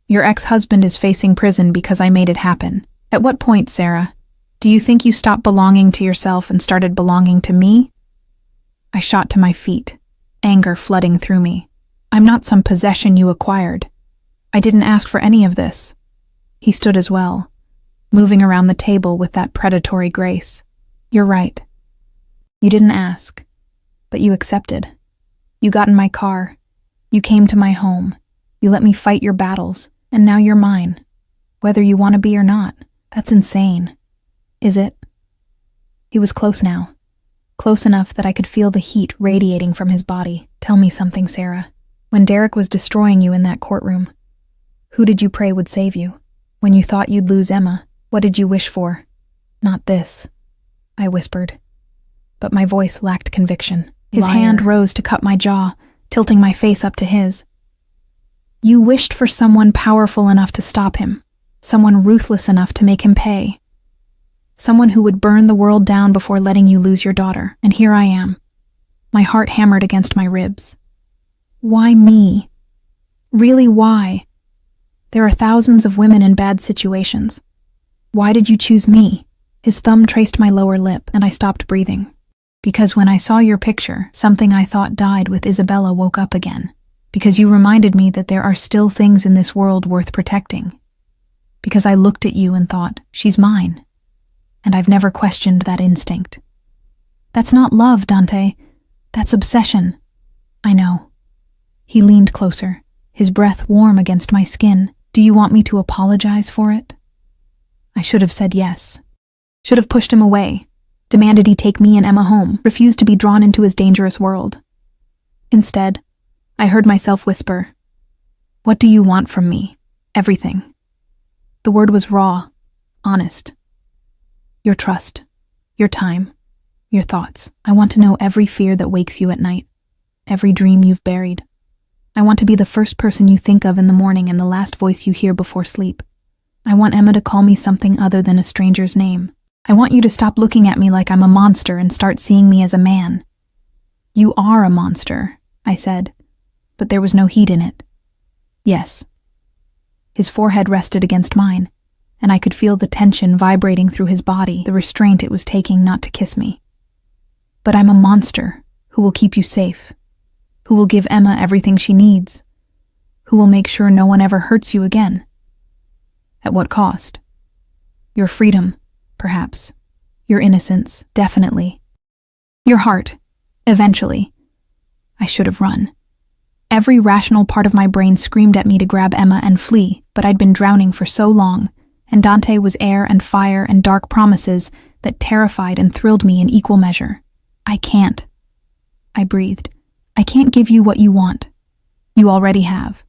Your ex-husband is facing prison because I made it happen. At what point, Sarah, do you think you stopped belonging to yourself and started belonging to me?" I shot to my feet, anger flooding through me. "I'm not some possession you acquired. I didn't ask for any of this." He stood as well, moving around the table with that predatory grace. "You're right. You didn't ask, but you accepted. You got in my car. You came to my home. You let me fight your battles, and now you're mine. Whether you want to be or not. That's insane. Is it?" He was close now. Close enough that I could feel the heat radiating from his body. "Tell me something, Sarah. When Derek was destroying you in that courtroom, who did you pray would save you? When you thought you'd lose Emma, what did you wish for?" "Not this," I whispered. But my voice lacked conviction. His hand rose to cut my jaw, tilting my face up to his. "You wished for someone powerful enough to stop him, someone ruthless enough to make him pay. Someone who would burn the world down before letting you lose your daughter. And here I am." My heart hammered against my ribs. "Why me? Really, why? There are thousands of women in bad situations. Why did you choose me?" His thumb traced my lower lip, and I stopped breathing. "Because when I saw your picture, something I thought died with Isabella woke up again. Because you reminded me that there are still things in this world worth protecting. Because I looked at you and thought, she's mine. And I've never questioned that instinct." "That's not love, Dante. That's obsession." "I know." He leaned closer, his breath warm against my skin. "Do you want me to apologize for it?" I should have said yes. Should have pushed him away, demanded he take me and Emma home, refused to be drawn into his dangerous world. Instead, I heard myself whisper, "What do you want from me?" "Everything." The word was raw, honest. "Your trust, your time, your thoughts. I want to know every fear that wakes you at night, every dream you've buried. I want to be the first person you think of in the morning and the last voice you hear before sleep. I want Emma to call me something other than a stranger's name. I want you to stop looking at me like I'm a monster and start seeing me as a man." "You are a monster," I said, but there was no heat in it. "Yes." His forehead rested against mine, and I could feel the tension vibrating through his body, the restraint it was taking not to kiss me. "But I'm a monster who will keep you safe, who will give Emma everything she needs, who will make sure no one ever hurts you again. At what cost? Your freedom, perhaps. Your innocence, definitely. Your heart, eventually. I should have run. Every rational part of my brain screamed at me to grab Emma and flee, but I'd been drowning for so long, and Dante was air and fire and dark promises that terrified and thrilled me in equal measure. I can't. I breathed. I can't give you what you want. You already have.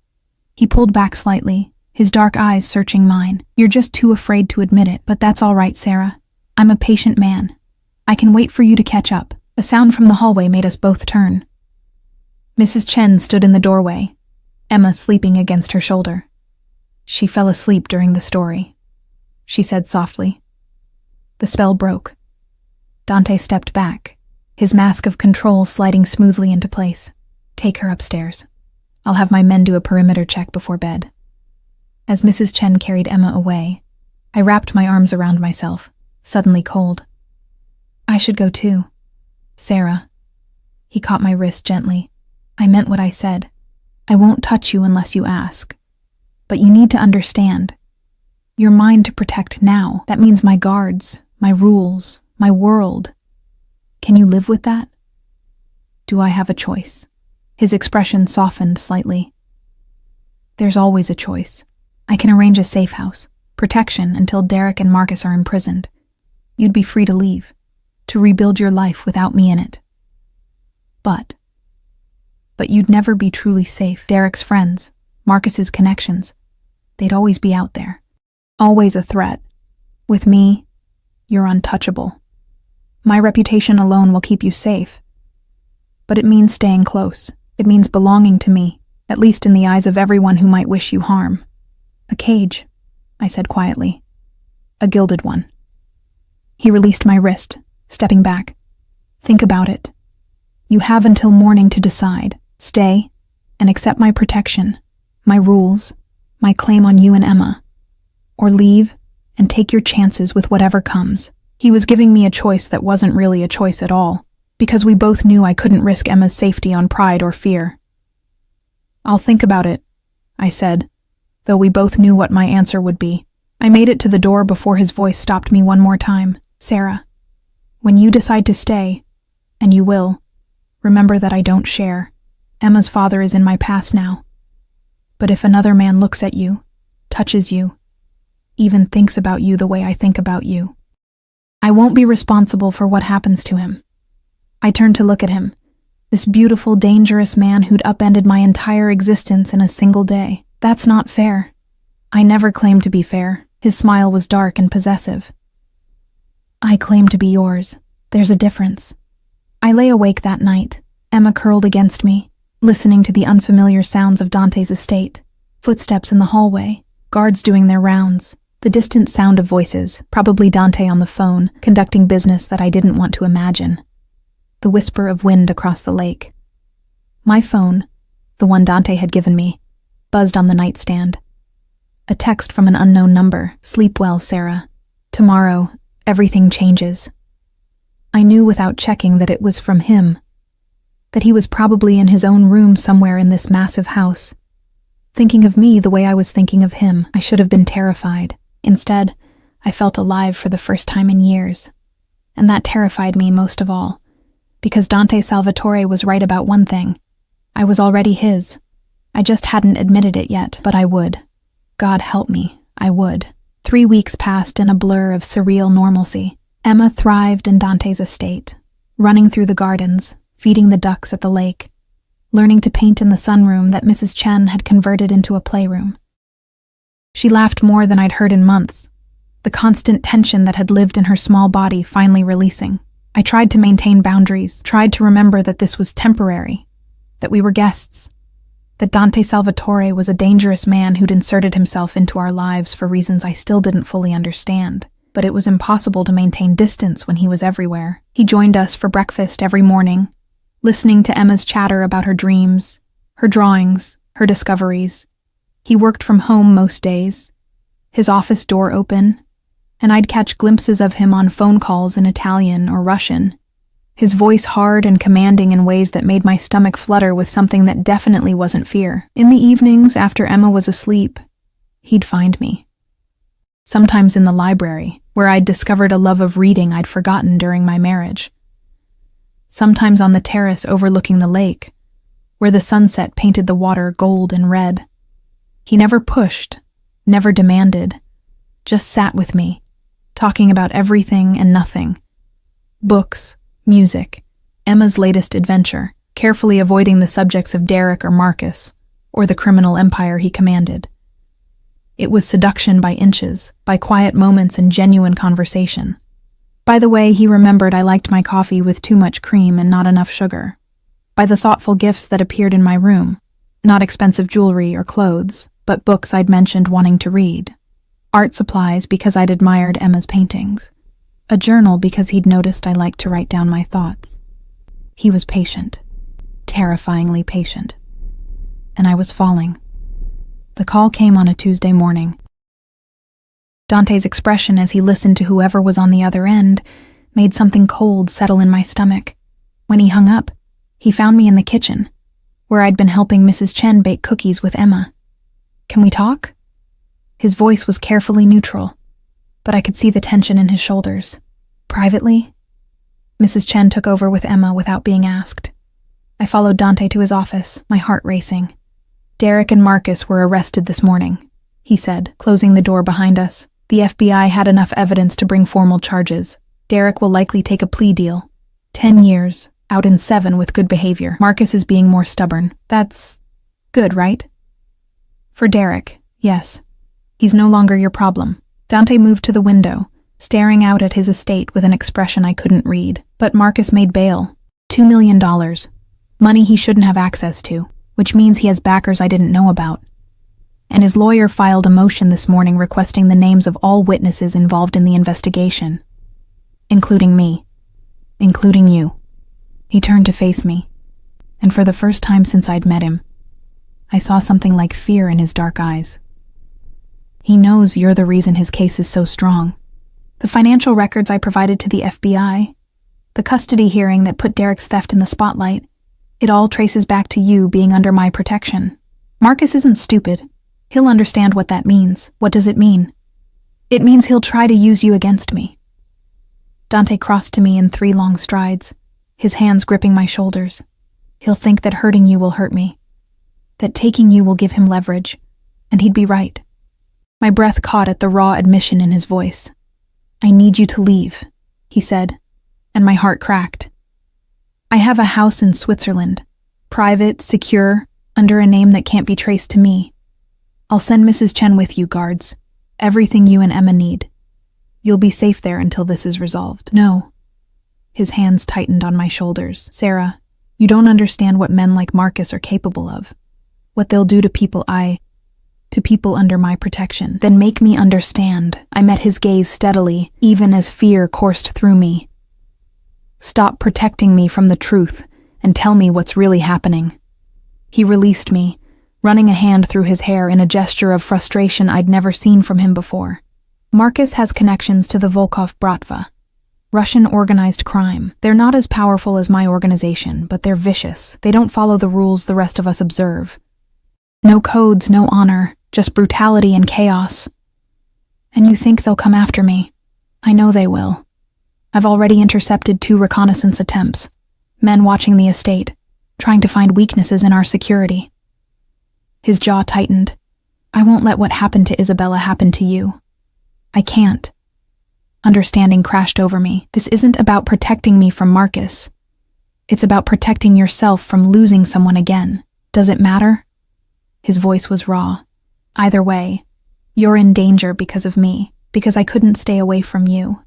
He pulled back slightly, his dark eyes searching mine. You're just too afraid to admit it, but that's all right, Sarah. I'm a patient man. I can wait for you to catch up. A sound from the hallway made us both turn. Mrs. Chen stood in the doorway, Emma sleeping against her shoulder. She fell asleep during the story, she said softly. The spell broke. Dante stepped back, his mask of control sliding smoothly into place. Take her upstairs. I'll have my men do a perimeter check before bed. As Mrs. Chen carried Emma away, I wrapped my arms around myself, suddenly cold. I should go too. Sarah. He caught my wrist gently. I meant what I said. I won't touch you unless you ask. But you need to understand. You're mine to protect now. That means my guards, my rules, my world. Can you live with that? Do I have a choice? His expression softened slightly. There's always a choice. I can arrange a safe house, protection until Derek and Marcus are imprisoned. You'd be free to leave, to rebuild your life without me in it. But you'd never be truly safe. Derek's friends, Marcus's connections, they'd always be out there. Always a threat. With me, you're untouchable. My reputation alone will keep you safe. But it means staying close. It means belonging to me, at least in the eyes of everyone who might wish you harm. A cage, I said quietly. A gilded one. He released my wrist, stepping back. Think about it. You have until morning to decide. Stay and accept my protection, my rules, my claim on you and Emma. Or leave and take your chances with whatever comes. He was giving me a choice that wasn't really a choice at all, because we both knew I couldn't risk Emma's safety on pride or fear. I'll think about it, I said, though we both knew what my answer would be. I made it to the door before his voice stopped me one more time. Sarah, when you decide to stay, and you will, remember that I don't share. Emma's father is in my past now. But if another man looks at you, touches you, even thinks about you the way I think about you, I won't be responsible for what happens to him. I turned to look at him, this beautiful, dangerous man who'd upended my entire existence in a single day. That's not fair. I never claimed to be fair. His smile was dark and possessive. I claim to be yours. There's a difference. I lay awake that night, Emma curled against me, listening to the unfamiliar sounds of Dante's estate. Footsteps in the hallway, guards doing their rounds, the distant sound of voices, probably Dante on the phone, conducting business that I didn't want to imagine. The whisper of wind across the lake. My phone, the one Dante had given me, buzzed on the nightstand. A text from an unknown number. Sleep well, Sarah. Tomorrow, everything changes. I knew without checking that it was from him, that he was probably in his own room somewhere in this massive house, thinking of me the way I was thinking of him. I should have been terrified. Instead, I felt alive for the first time in years. And that terrified me most of all, because Dante Salvatore was right about one thing. I was already his. I just hadn't admitted it yet, but I would. God help me, I would. 3 weeks passed in a blur of surreal normalcy. Emma thrived in Dante's estate, running through the gardens, feeding the ducks at the lake, learning to paint in the sunroom that Mrs. Chen had converted into a playroom. She laughed more than I'd heard in months, the constant tension that had lived in her small body finally releasing. I tried to maintain boundaries, tried to remember that this was temporary, that we were guests, that Dante Salvatore was a dangerous man who'd inserted himself into our lives for reasons I still didn't fully understand. But it was impossible to maintain distance when he was everywhere. He joined us for breakfast every morning, listening to Emma's chatter about her dreams, her drawings, her discoveries. He worked from home most days, his office door open, and I'd catch glimpses of him on phone calls in Italian or Russian, his voice hard and commanding in ways that made my stomach flutter with something that definitely wasn't fear. In the evenings, after Emma was asleep, he'd find me. Sometimes in the library, where I'd discovered a love of reading I'd forgotten during my marriage. Sometimes on the terrace overlooking the lake, where the sunset painted the water gold and red. He never pushed, never demanded, just sat with me, talking about everything and nothing. Books, music, Emma's latest adventure, carefully avoiding the subjects of Derek or Marcus, or the criminal empire he commanded. It was seduction by inches, by quiet moments and genuine conversation. By the way, he remembered I liked my coffee with too much cream and not enough sugar. By the thoughtful gifts that appeared in my room, not expensive jewelry or clothes, but books I'd mentioned wanting to read. Art supplies because I'd admired Emma's paintings. A journal because he'd noticed I liked to write down my thoughts. He was patient, terrifyingly patient. And I was falling. The call came on a Tuesday morning. Dante's expression as he listened to whoever was on the other end made something cold settle in my stomach. When he hung up, he found me in the kitchen, where I'd been helping Mrs. Chen bake cookies with Emma. "Can we talk?" His voice was carefully neutral, but I could see the tension in his shoulders. "Privately?" Mrs. Chen took over with Emma without being asked. I followed Dante to his office, my heart racing. "Derek and Marcus were arrested this morning," he said, closing the door behind us. "The FBI had enough evidence to bring formal charges. Derek will likely take a plea deal. 10 years, out in 7 with good behavior. Marcus is being more stubborn. That's good, right?" "For Derek, yes. He's no longer your problem." Dante moved to the window, staring out at his estate with an expression I couldn't read. "But Marcus made bail. $2 million. Money he shouldn't have access to, which means he has backers I didn't know about. And his lawyer filed a motion this morning requesting the names of all witnesses involved in the investigation. Including me. Including you." He turned to face me, and for the first time since I'd met him, I saw something like fear in his dark eyes. "He knows you're the reason his case is so strong. The financial records I provided to the FBI, the custody hearing that put Derek's theft in the spotlight, it all traces back to you being under my protection. Marcus isn't stupid. He'll understand what that means. What does it mean? It means he'll try to use you against me." Dante crossed to me in 3 long strides, his hands gripping my shoulders. "He'll think that hurting you will hurt me, that taking you will give him leverage, and he'd be right." My breath caught at the raw admission in his voice. "I need you to leave," he said, and my heart cracked. "I have a house in Switzerland, private, secure, under a name that can't be traced to me. I'll send Mrs. Chen with you, guards. Everything you and Emma need. You'll be safe there until this is resolved." "No." His hands tightened on my shoulders. "Sarah, you don't understand what men like Marcus are capable of. What they'll do to people under my protection." "Then make me understand." I met his gaze steadily, even as fear coursed through me. "Stop protecting me from the truth and tell me what's really happening." He released me, running a hand through his hair in a gesture of frustration I'd never seen from him before. "Marcus has connections to the Volkov Bratva, Russian organized crime. They're not as powerful as my organization, but they're vicious. They don't follow the rules the rest of us observe. No codes, no honor, just brutality and chaos. And you think they'll come after me? I know they will. I've already intercepted 2 reconnaissance attempts. Men watching the estate, trying to find weaknesses in our security." His jaw tightened. "I won't let what happened to Isabella happen to you. I can't." Understanding crashed over me. This isn't about protecting me from Marcus. It's about protecting yourself from losing someone again. Does it matter? His voice was raw. "Either way, you're in danger because of me, because I couldn't stay away from you.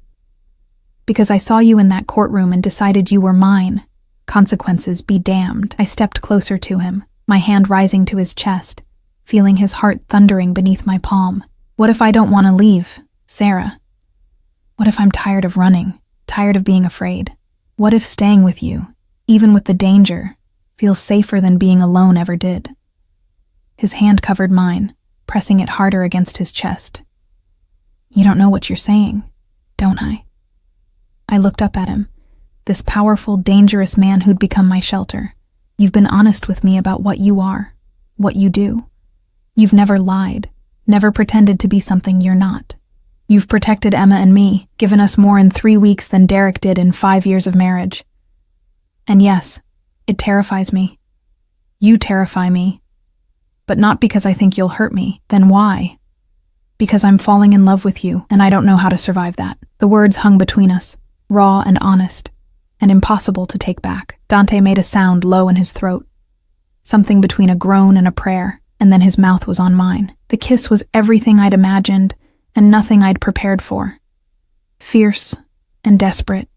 Because I saw you in that courtroom and decided you were mine. Consequences be damned." I stepped closer to him, my hand rising to his chest, feeling his heart thundering beneath my palm. "What if I don't want to leave, Sarah? What if I'm tired of running, tired of being afraid? What if staying with you, even with the danger, feels safer than being alone ever did?" His hand covered mine, pressing it harder against his chest. "You don't know what you're saying, don't I?" I looked up at him, this powerful, dangerous man who'd become my shelter. You've been honest with me about what you are, what you do. You've never lied, never pretended to be something you're not. You've protected Emma and me, given us more in 3 weeks than Derek did in 5 years of marriage. And yes, it terrifies me. You terrify me. But not because I think you'll hurt me. Then why? Because I'm falling in love with you, and I don't know how to survive that. The words hung between us, raw and honest, and impossible to take back. Dante made a sound low in his throat, something between a groan and a prayer, and then his mouth was on mine. The kiss was everything I'd imagined, and nothing I'd prepared for. Fierce and desperate,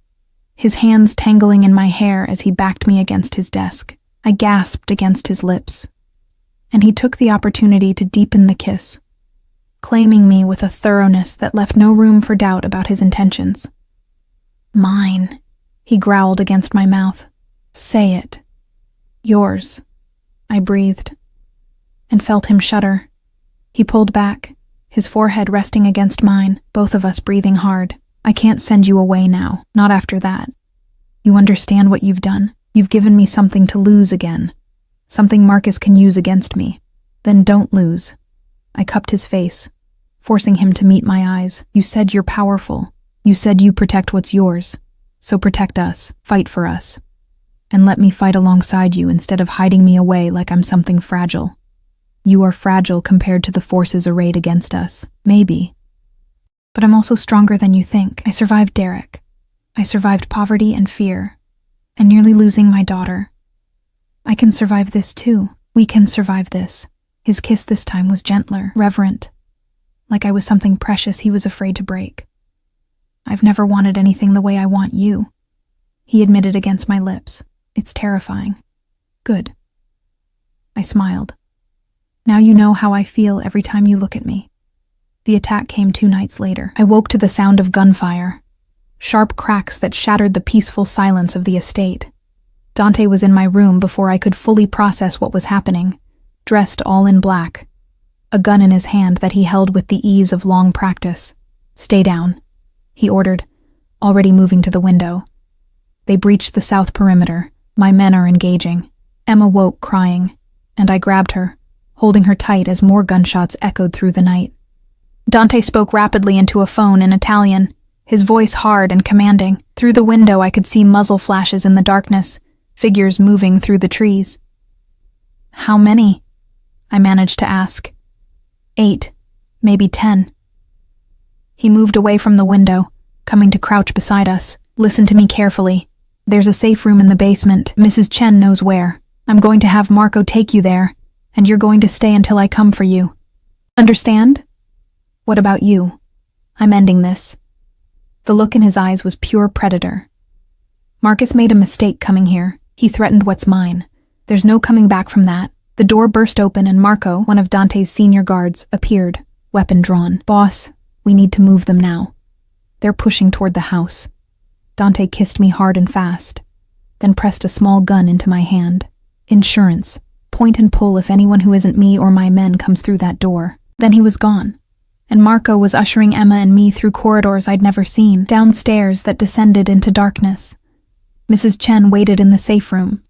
his hands tangling in my hair as he backed me against his desk. I gasped against his lips, and he took the opportunity to deepen the kiss, claiming me with a thoroughness that left no room for doubt about his intentions. Mine, he growled against my mouth. Say it. Yours, I breathed, and felt him shudder. He pulled back, his forehead resting against mine, both of us breathing hard. I can't send you away now, not after that. You understand what you've done? You've given me something to lose again, something Marcus can use against me. Then don't lose. I cupped his face, forcing him to meet my eyes. You said you're powerful. You said you protect what's yours. So protect us, fight for us, and let me fight alongside you instead of hiding me away like I'm something fragile. You are fragile compared to the forces arrayed against us. Maybe. But I'm also stronger than you think. I survived Derek. I survived poverty and fear, and nearly losing my daughter. I can survive this too. We can survive this. His kiss this time was gentler, reverent, like I was something precious he was afraid to break. I've never wanted anything the way I want you, he admitted against my lips. It's terrifying. Good. I smiled. Now you know how I feel every time you look at me. The attack came 2 nights later. I woke to the sound of gunfire, sharp cracks that shattered the peaceful silence of the estate. Dante was in my room before I could fully process what was happening, dressed all in black, a gun in his hand that he held with the ease of long practice. Stay down, he ordered, already moving to the window. They breached the south perimeter. My men are engaging. Emma woke crying, and I grabbed her, holding her tight as more gunshots echoed through the night. Dante spoke rapidly into a phone in Italian, his voice hard and commanding. Through the window I could see muzzle flashes in the darkness, figures moving through the trees. How many? I managed to ask. 8, maybe 10. He moved away from the window, coming to crouch beside us. Listen to me carefully. There's a safe room in the basement. Mrs. Chen knows where. I'm going to have Marco take you there, and you're going to stay until I come for you. Understand? What about you? I'm ending this. The look in his eyes was pure predator. Marcus made a mistake coming here. He threatened what's mine. There's no coming back from that. The door burst open and Marco, one of Dante's senior guards, appeared, weapon drawn. Boss, we need to move them now. They're pushing toward the house. Dante kissed me hard and fast, then pressed a small gun into my hand. Insurance. Point and pull if anyone who isn't me or my men comes through that door. Then he was gone, and Marco was ushering Emma and me through corridors I'd never seen, down stairs that descended into darkness. Mrs. Chen waited in the safe room,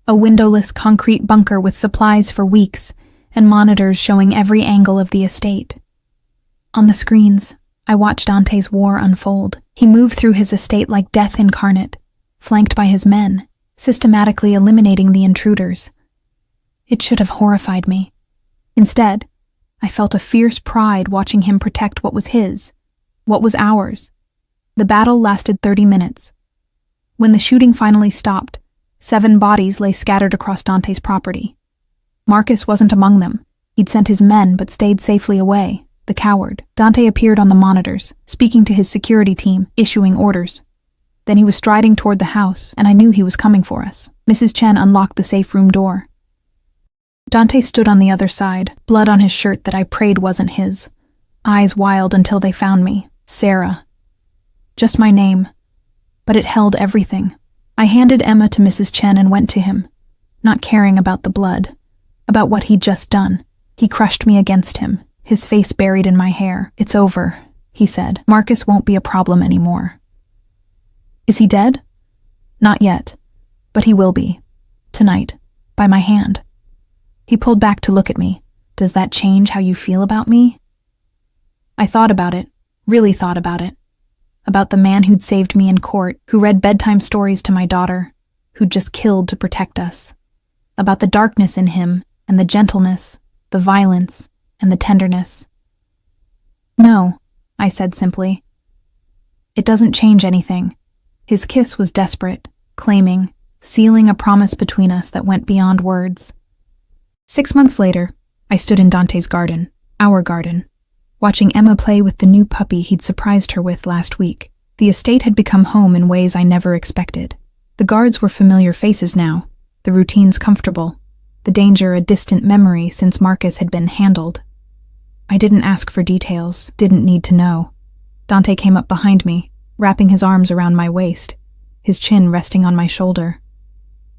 a windowless concrete bunker with supplies for weeks and monitors showing every angle of the estate. On the screens, I watched Dante's war unfold. He moved through his estate like death incarnate, flanked by his men, systematically eliminating the intruders. It should have horrified me. Instead, I felt a fierce pride watching him protect what was his, what was ours. The battle lasted 30 minutes. When the shooting finally stopped, 7 bodies lay scattered across Dante's property. Marcus wasn't among them. He'd sent his men but stayed safely away, the coward. Dante appeared on the monitors, speaking to his security team, issuing orders. Then he was striding toward the house, and I knew he was coming for us. Mrs. Chen unlocked the safe room door. Dante stood on the other side, blood on his shirt that I prayed wasn't his, eyes wild until they found me. Sarah. Just my name. But it held everything. I handed Emma to Mrs. Chen and went to him, not caring about the blood, about what he'd just done. He crushed me against him, his face buried in my hair. It's over, he said. Marcus won't be a problem anymore. Is he dead? Not yet, but he will be. Tonight, by my hand. He pulled back to look at me. Does that change how you feel about me? I thought about it, really thought about it. About the man who'd saved me in court, who read bedtime stories to my daughter, who'd just killed to protect us. About the darkness in him, and the gentleness, the violence, and the tenderness. No, I said simply. It doesn't change anything. His kiss was desperate, claiming, sealing a promise between us that went beyond words. 6 months later, I stood in Dante's garden, our garden, watching Emma play with the new puppy he'd surprised her with last week. The estate had become home in ways I never expected. The guards were familiar faces now, the routines comfortable, the danger a distant memory since Marcus had been handled. I didn't ask for details, didn't need to know. Dante came up behind me, wrapping his arms around my waist, his chin resting on my shoulder.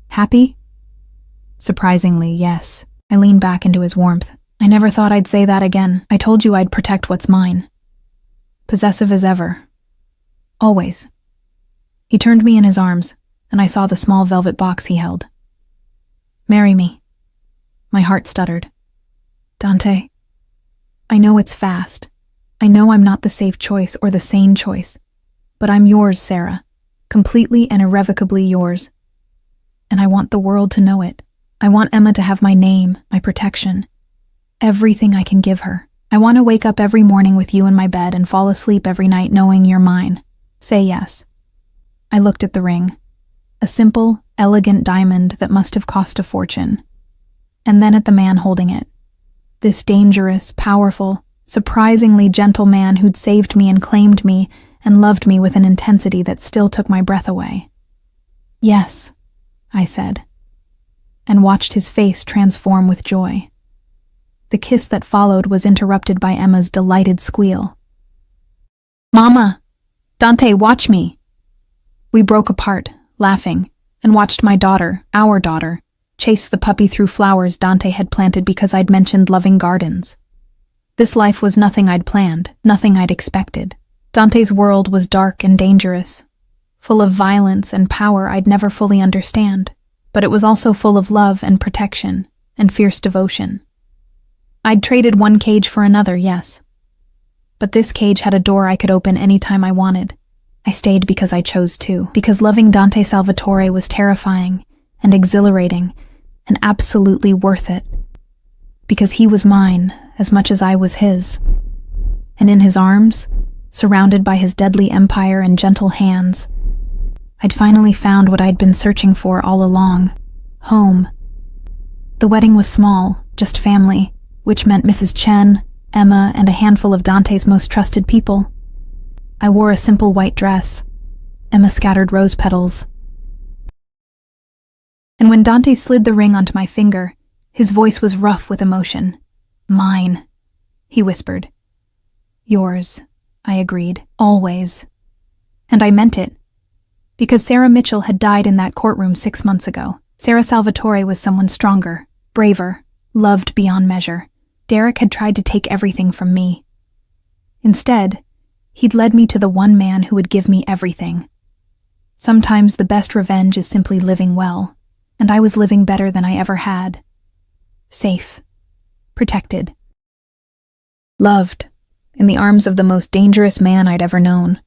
Happy? Surprisingly, yes. I leaned back into his warmth. I never thought I'd say that again. I told you I'd protect what's mine. Possessive as ever. Always. He turned me in his arms, and I saw the small velvet box he held. Marry me. My heart stuttered. Dante, I know it's fast. I know I'm not the safe choice or the sane choice. But I'm yours, Sarah. Completely and irrevocably yours. And I want the world to know it. I want Emma to have my name, my protection. Everything I can give her. I want to wake up every morning with you in my bed and fall asleep every night knowing you're mine. Say yes. I looked at the ring. A simple, elegant diamond that must have cost a fortune. And then at the man holding it. This dangerous, powerful, surprisingly gentle man who'd saved me and claimed me and loved me with an intensity that still took my breath away. Yes, I said, and watched his face transform with joy. The kiss that followed was interrupted by Emma's delighted squeal. Mama! Dante, watch me! We broke apart, laughing, and watched my daughter, our daughter, chase the puppy through flowers Dante had planted because I'd mentioned loving gardens. This life was nothing I'd planned, nothing I'd expected. Dante's world was dark and dangerous, full of violence and power I'd never fully understand, but it was also full of love and protection and fierce devotion. I'd traded one cage for another, yes. But this cage had a door I could open any time I wanted. I stayed because I chose to, because loving Dante Salvatore was terrifying and exhilarating and absolutely worth it. Because he was mine as much as I was his. And in his arms, surrounded by his deadly empire and gentle hands, I'd finally found what I'd been searching for all along. Home. The wedding was small, just family, which meant Mrs. Chen, Emma, and a handful of Dante's most trusted people. I wore a simple white dress. Emma scattered rose petals. And when Dante slid the ring onto my finger, his voice was rough with emotion. Mine, he whispered. Yours, I agreed, always. And I meant it. Because Sarah Mitchell had died in that courtroom 6 months ago. Sarah Salvatore was someone stronger, braver, loved beyond measure. Derek had tried to take everything from me. Instead, he'd led me to the one man who would give me everything. Sometimes the best revenge is simply living well, and I was living better than I ever had. Safe. Protected. Loved. In the arms of the most dangerous man I'd ever known.